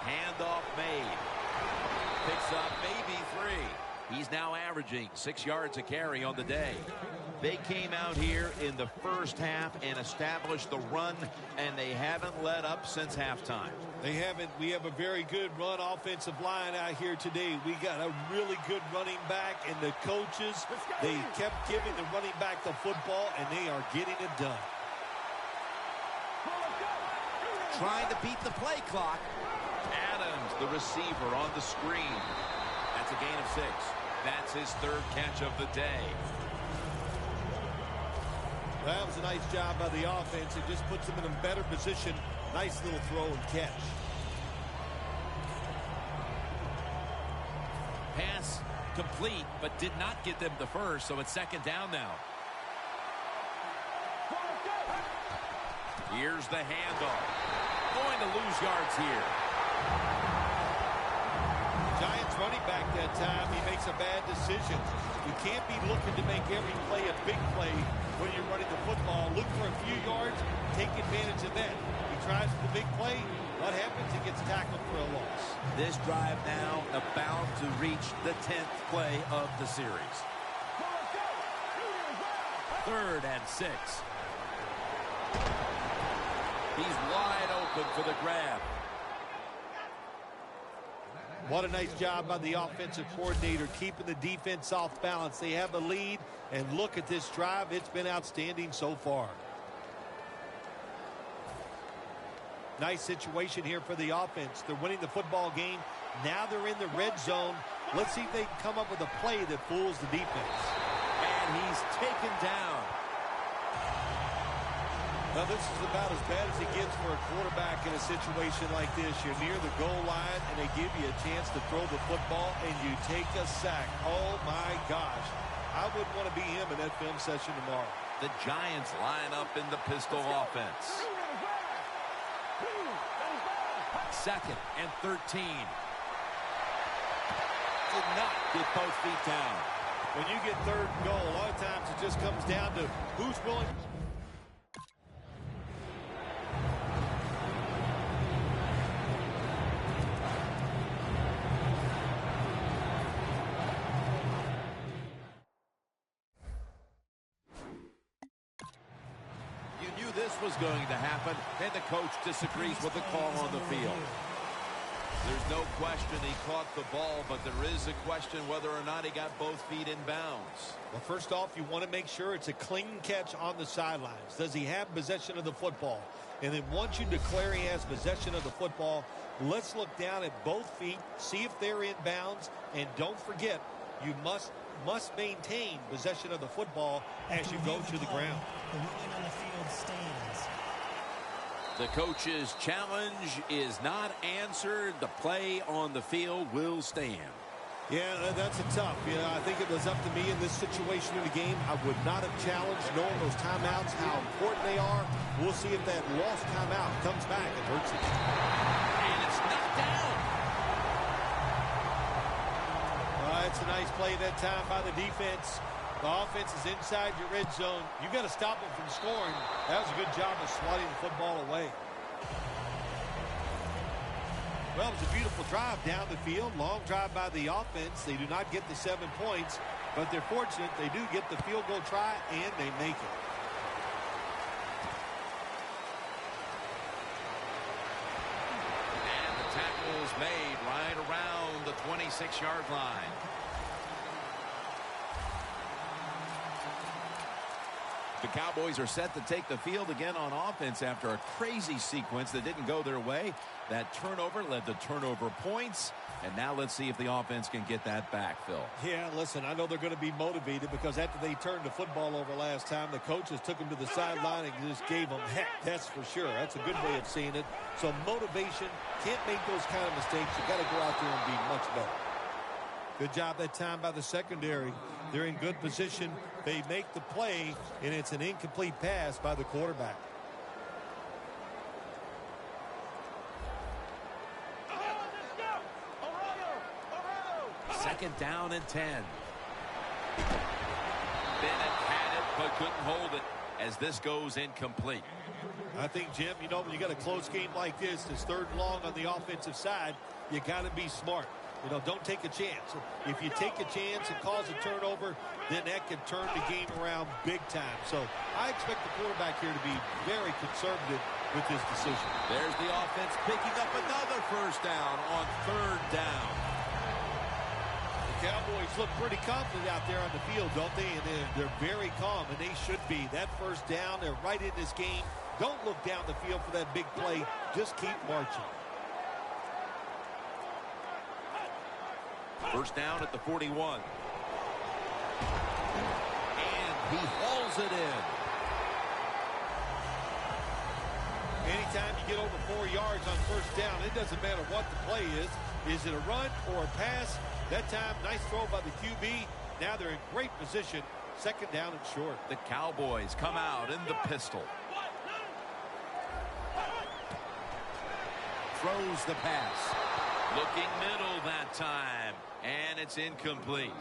Handoff made. Picks up maybe 3. He's now averaging 6 yards a carry on the day. They came out here in the first half and established the run, and they haven't let up since halftime. They haven't. We have a very good run offensive line out here today. We got a really good running back, and the coaches, they kept giving the running back the football, and they are getting it done. trying to beat the play clock. Adams, the receiver, on the screen. That's a gain of 6. That's his 3rd catch of the day. That was a nice job by the offense. It just puts them in a better position. Nice little throw and catch. Pass complete, but did not get them the first, so it's 2nd down now. Here's the handoff. Going to lose yards here. Giants running back that time, he makes a bad decision. You can't be looking to make every play a big play when you're running the football. Look for a few yards, take advantage of that. He tries for the big play. What happens? He gets tackled for a loss. This drive now about to reach the 10th play of the series. 3rd and 6. He's wide open for the grab. What a nice job by the offensive coordinator keeping the defense off balance. They have the lead, and look at this drive. It's been outstanding so far. Nice situation here for the offense. They're winning the football game. Now they're in the red zone. Let's see if they can come up with a play that fools the defense. And he's taken down. Now, this is about as bad as it gets for a quarterback in a situation like this. You're near the goal line, and they give you a chance to throw the football, and you take a sack. Oh, my gosh. I wouldn't want to be him in that film session tomorrow. The Giants line up in the pistol offense. 2nd and 13. Did not get both feet down. When you get 3rd and goal, a lot of times it just comes down to who's willing. This was going to happen, and the coach disagrees with the call on the field. There's no question he caught the ball, but there is a question whether or not he got both feet in bounds. Well, first off, you want to make sure it's a clean catch on the sidelines. Does he have possession of the football? And then once you declare he has possession of the football, let's look down at both feet, see if they're in bounds, and don't forget, you must maintain possession of the football as you go to the ground. The ruling on the field stands. The coach's challenge is not answered. The play on the field will stand. Yeah, that's a tough. Yeah, I think it was up to me in this situation in the game. I would not have challenged, knowing those timeouts, how important they are. We'll see if that lost timeout comes back and hurts it. And it's knocked down. It's a nice play that time by the defense. The offense is inside your red zone. You got to stop them from scoring. That was a good job of swatting the football away. Well, it was a beautiful drive down the field. Long drive by the offense. They do not get the 7 points, but they're fortunate. They do get the field goal try, and they make it. And the tackle is made right around the 26-yard line. The Cowboys are set to take the field again on offense after a crazy sequence that didn't go their way. That turnover led to turnover points. And now let's see if the offense can get that back, Phil. Yeah, listen, I know they're going to be motivated because after they turned the football over last time, the coaches took them to the sideline and just gave them heck, that's for sure. That's a good way of seeing it. So motivation, can't make those kind of mistakes. You got to go out there and be much better. Good job that time by the secondary. They're in good position. They make the play, and it's an incomplete pass by the quarterback. Second down and 10. Bennett had it, but couldn't hold it as this goes incomplete. I think, Jim, you know, when you got a close game like this, it's 3rd and long on the offensive side, you got to be smart. You know, don't take a chance. If you take a chance and cause a turnover, then that can turn the game around big time. So I expect the quarterback here to be very conservative with his decision. There's the offense picking up another first down on 3rd down. The Cowboys look pretty confident out there on the field, don't they? And they're very calm, and they should be. That first down, they're right in this game. Don't look down the field for that big play. Just keep marching. First down at the 41. And he hauls it in. Anytime you get over 4 yards on first down, it doesn't matter what the play is. Is it a run or a pass? That time, nice throw by the QB. Now they're in great position. Second down and short. The Cowboys come out in the pistol. Throws the pass. Looking middle that time. And it's incomplete.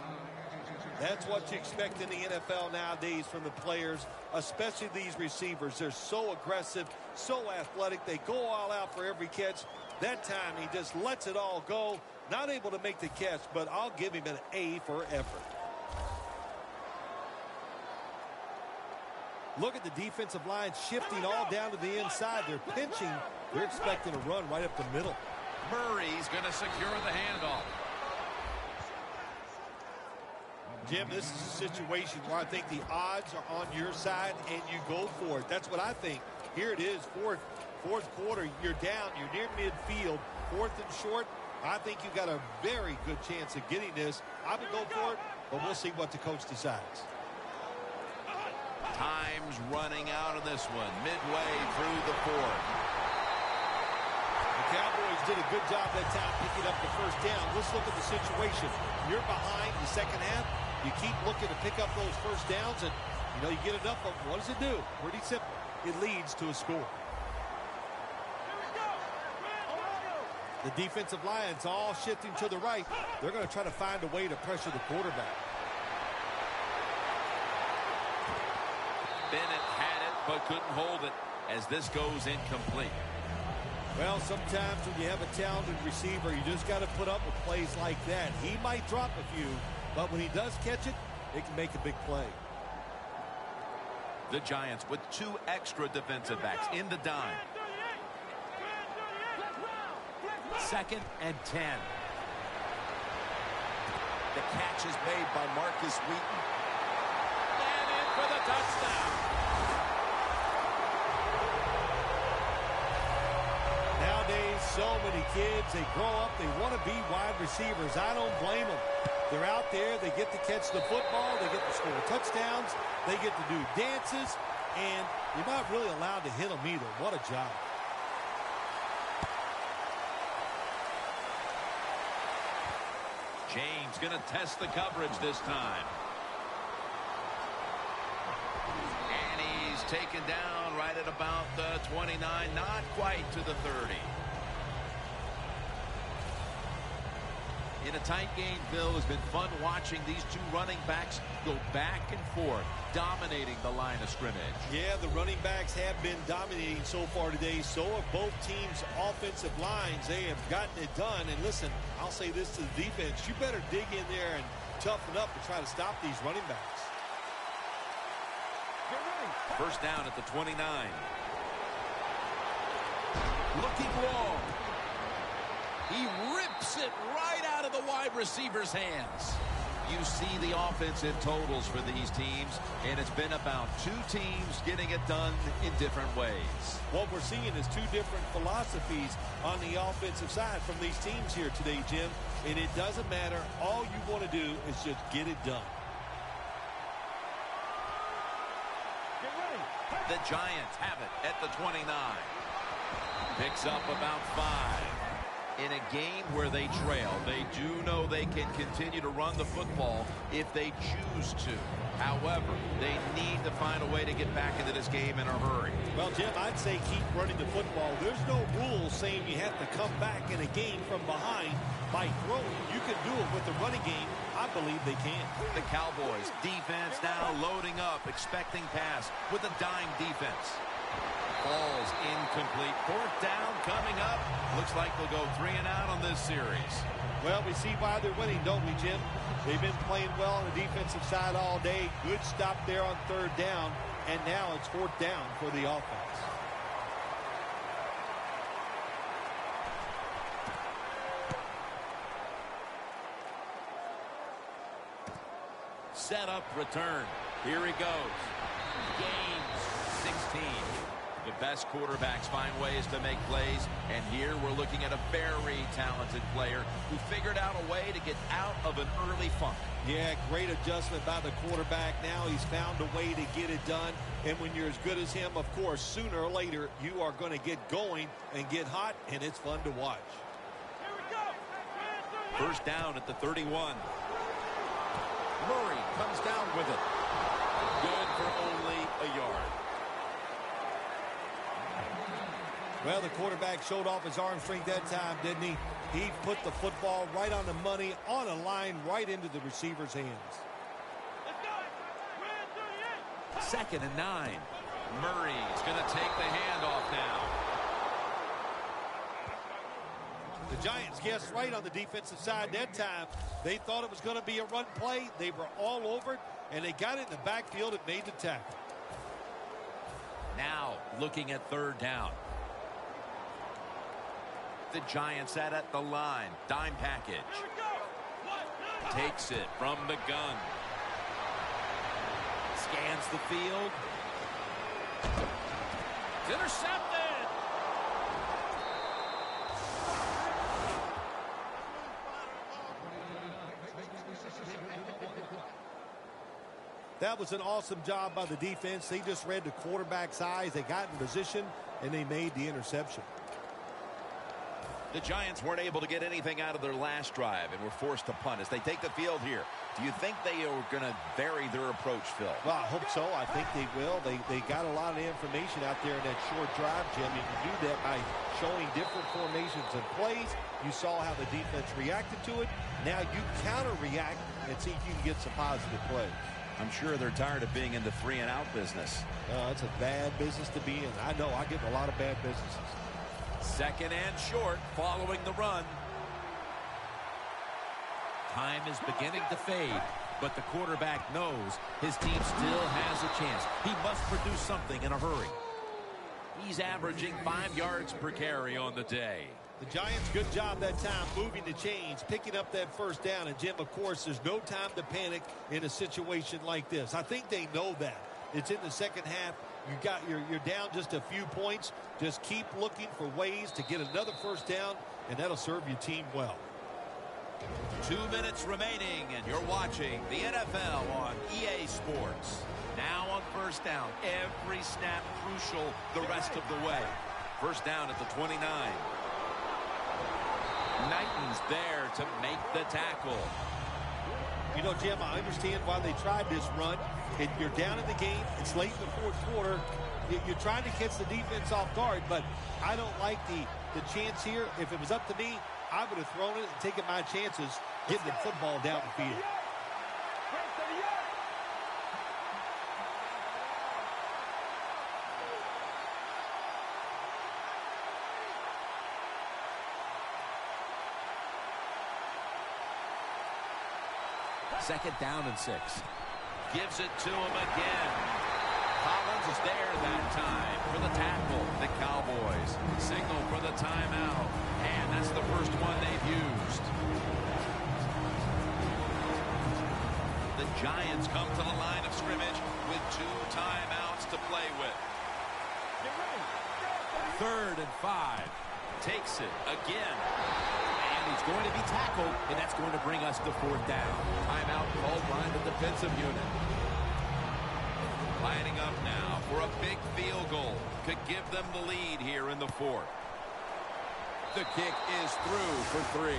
That's what you expect in the NFL nowadays from the players, especially these receivers. They're so aggressive, so athletic. They go all out for every catch. That time, he just lets it all go. Not able to make the catch, but I'll give him an A for effort. Look at the defensive line shifting all down to the inside. They're pinching. They're expecting a run right up the middle. Murray's going to secure the handoff. Jim, this is a situation where I think the odds are on your side and you go for it. That's what I think. Here it is, fourth quarter. You're down. You're near midfield. Fourth and short. I think you got a very good chance of getting this. I would go for it, but we'll see what the coach decides. Time's running out of this one. Midway through the fourth. The Cowboys did a good job that time picking up the first down. Let's look at the situation. You're behind the second half. You keep looking to pick up those first downs, and you get enough of them. What does it do? Pretty simple. It leads to a score. The defensive line's all shifting to the right. They're going to try to find a way to pressure the quarterback. Bennett had it, but couldn't hold it as this goes incomplete. Well, sometimes when you have a talented receiver, you just got to put up with plays like that. He might drop a few, but when he does catch it, it can make a big play. The Giants with 2 extra defensive backs in the dime. Second and 10. The catch is made by Marcus Wheaton. And in for the touchdown. Nowadays, so many kids, they grow up, they want to be wide receivers. I don't blame them. They're out there, they get to catch the football, they get to score touchdowns, they get to do dances, and you're not really allowed to hit them either. What a job. James going to test the coverage this time. And he's taken down right at about the 29, not quite to the 30. In a tight game, Bill, has been fun watching these 2 running backs go back and forth, dominating the line of scrimmage. Yeah, the running backs have been dominating so far today. So have both teams' offensive lines. They have gotten it done. And listen, I'll say this to the defense. You better dig in there and toughen up and try to stop these running backs. First down at the 29. Looking long. He rips it right out of the wide receiver's hands. You see the offensive totals for these teams, and it's been about 2 teams getting it done in different ways. What we're seeing is 2 different philosophies on the offensive side from these teams here today, Jim. And it doesn't matter. All you want to do is just get it done. The Giants have it at the 29. Picks up about 5. In a game where they trail, they do know they can continue to run the football if they choose to. However, they need to find a way to get back into this game in a hurry. Well, Jim, I'd say keep running the football. There's no rule saying you have to come back in a game from behind by throwing. You can do it with the running game. I believe they can. The Cowboys defense now loading up, expecting pass with a dime defense. Ball's incomplete. Fourth down coming up. Looks like they'll go 3 and out on this series. Well, we see why they're winning, don't we, Jim? They've been playing well on the defensive side all day. Good stop there on 3rd down. And now it's 4th down for the offense. set-up return. Here he goes. Game 16. The best quarterbacks find ways to make plays, and here we're looking at a very talented player who figured out a way to get out of an early funk. Yeah, great adjustment by the quarterback. Now he's found a way to get it done, and when you're as good as him, of course, sooner or later, you are going to get going and get hot, and it's fun to watch. Here we go. First down at the 31. Murray comes down with it. Good for only a yard. Well, the quarterback showed off his arm strength that time, didn't he? He put the football right on the money, on a line, right into the receiver's hands. Let's go. 2nd and 9. Murray's going to take the handoff now. The Giants guessed right on the defensive side that time. They thought it was going to be a run play. They were all over it, and they got it in the backfield and made the tackle. Now looking at 3rd down. The Giants at the line. Dime package. Takes it from the gun. Scans the field. It's intercepted. That was an awesome job by the defense. They just read the quarterback's eyes. They got in position, and they made the interception. The Giants weren't able to get anything out of their last drive and were forced to punt as they take the field here. Do you think they are going to vary their approach, Phil? Well, I hope so. I think they will. They got a lot of information out there in that short drive, Jim. You can do that by showing different formations and plays. You saw how the defense reacted to it. Now you counter-react and see if you can get some positive plays. I'm sure they're tired of being in the 3-and-out business. It's a bad business to be in. I know. I get in a lot of bad businesses. 2nd and short following the run. Time is beginning to fade, but the quarterback knows his team still has a chance. He must produce something in a hurry. He's averaging 5 yards per carry on the day. The Giants, good job that time moving the chains, picking up that 1st down. And, Jim, of course, there's no time to panic in a situation like this. I think they know that. It's in the 2nd half. You're down just a few points. Just keep looking for ways to get another 1st down, and that'll serve your team well. 2 minutes remaining, and you're watching the NFL on EA Sports. Now on 1st down, every snap crucial the rest of the way. 1st down at the 29. Knighton's there to make the tackle. You know, Jim, I understand why they tried this run. You're down in the game. It's late in the 4th quarter. You're trying to catch the defense off guard, but I don't like the chance here. If it was up to me, I would have thrown it and taken my chances getting the football down the field. Second down and 6. Gives it to him again. Collins is there that time for the tackle. The Cowboys signal for the timeout. And that's the first one they've used. The Giants come to the line of scrimmage with 2 timeouts to play with. 3rd and 5. Takes it again. He's going to be tackled, and that's going to bring us to 4th down. Timeout called by the defensive unit. Lining up now for a big field goal. Could give them the lead here in the 4th. The kick is through for 3.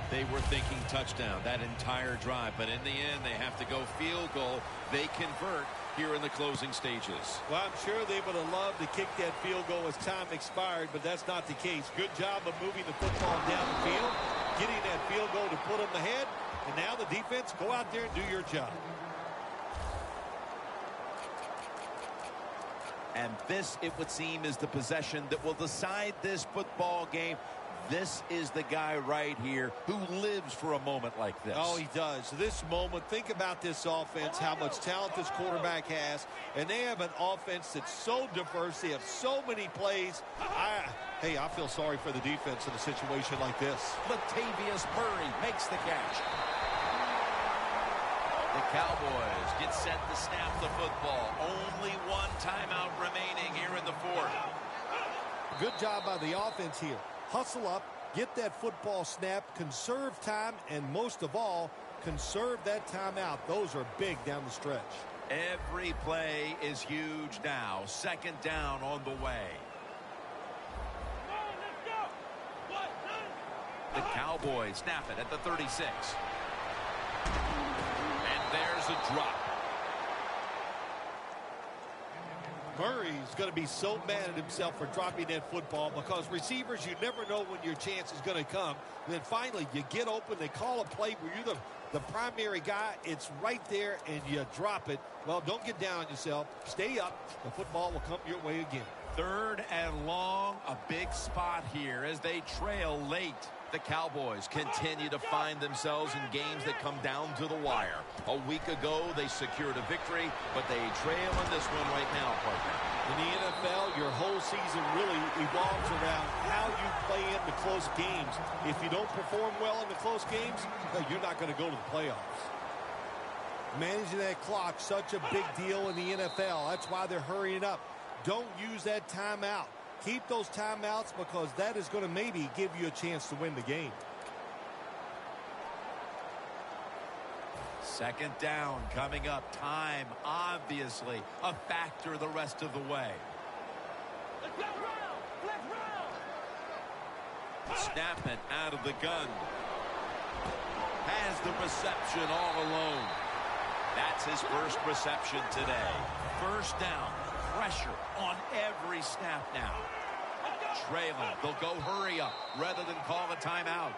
They were thinking touchdown that entire drive, but in the end, they have to go field goal. They convert here in the closing stages. Well, I'm sure they would have loved to kick that field goal as time expired, but that's not the case. Good job of moving the football down the field, getting that field goal to put them ahead, and now the defense, go out there and do your job. And this, it would seem, is the possession that will decide this football game. This is the guy right here who lives for a moment like this. Oh, he does. This moment, think about this offense, how much talent this quarterback has. And they have an offense that's so diverse. They have so many plays. Hey, I feel sorry for the defense in a situation like this. Latavius Murray makes the catch. The Cowboys get set to snap the football. Only one timeout remaining here in the fourth. Good job by the offense here. Hustle up, get that football snap, conserve time, and most of all, conserve that timeout. Those are big down the stretch. Every play is huge now. Second down on the way. The Cowboys snap it at the 36. And there's a drop. Murray's going to be so mad at himself for dropping that football because receivers, you never know when your chance is going to come. And then finally, you get open. They call a play where you're the primary guy. It's right there, and you drop it. Well, don't get down on yourself. Stay up. The football will come your way again. Third and long, a big spot here as they trail late. The Cowboys continue to find themselves in games that come down to the wire. A week ago, they secured a victory, but they trail in this one right now, partner. In the NFL, your whole season really evolves around how you play in the close games. If you don't perform well in the close games, you're not going to go to the playoffs. Managing that clock, such a big deal in the NFL. That's why they're hurrying up. Don't use that timeout. Keep those timeouts because that is going to maybe give you a chance to win the game. Second down coming up. Time, obviously, a factor the rest of the way. Snap it out of the gun. Has the reception all alone. That's his first reception today. First down. Pressure on every snap now. Trailing. They'll go hurry up rather than call a timeout.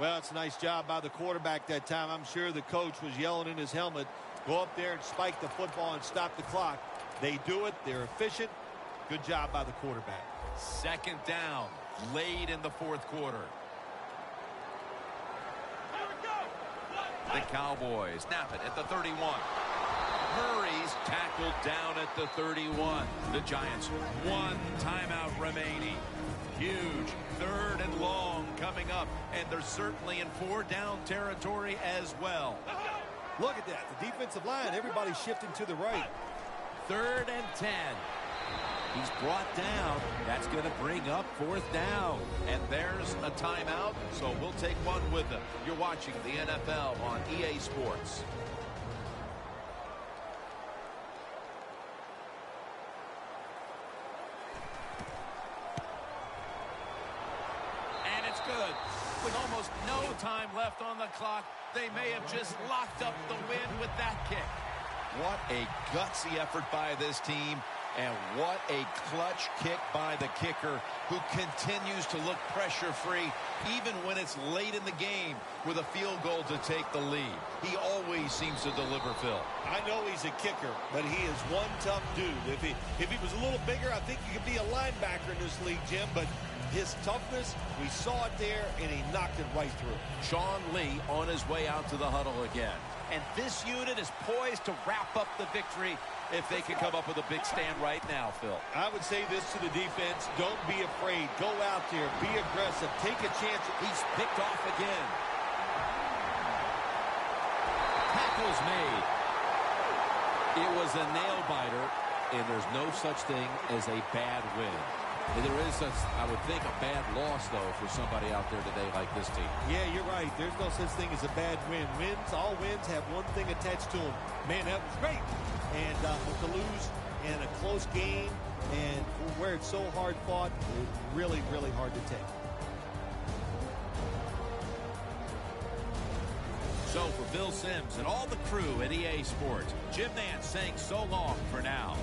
Well, it's a nice job by the quarterback that time. I'm sure the coach was yelling in his helmet, go up there and spike the football and stop the clock. They do it. They're efficient. Good job by the quarterback. Second down. Late in the fourth quarter. The Cowboys snap it at the 31. Murray's tackled down at the 31. The Giants, one timeout remaining. Huge third and long coming up, and they're certainly in four-down territory as well. Look at that. The defensive line, everybody's shifting to the right. Third and 10. He's brought down. That's going to bring up fourth down. And there's a timeout, so we'll take one with them. You're watching the NFL on EA Sports. Good. With almost no time left on the clock, they may have just locked up the win with that kick. What a gutsy effort by this team, and what a clutch kick by the kicker, who continues to look pressure-free even when it's late in the game with a field goal to take the lead. He always seems to deliver, Phil. I know he's a kicker, but he is one tough dude. If he was a little bigger, I think he could be a linebacker in this league, Jim, but his toughness, we saw it there, and he knocked it right through. Sean Lee on his way out to the huddle again. And this unit is poised to wrap up the victory if they can come up with a big stand right now, Phil. I would say this to the defense. Don't be afraid. Go out there. Be aggressive. Take a chance. He's picked off again. Tackle's made. It was a nail-biter, and there's no such thing as a bad win. And there is, I would think, a bad loss, though, for somebody out there today like this team. Yeah, you're right. There's no such thing as a bad win. All wins have one thing attached to them. Man, that was great. And to lose in a close game and where it's so hard fought, it's really, really hard to take. So for Bill Sims and all the crew at EA Sports, Jim Nance saying so long for now.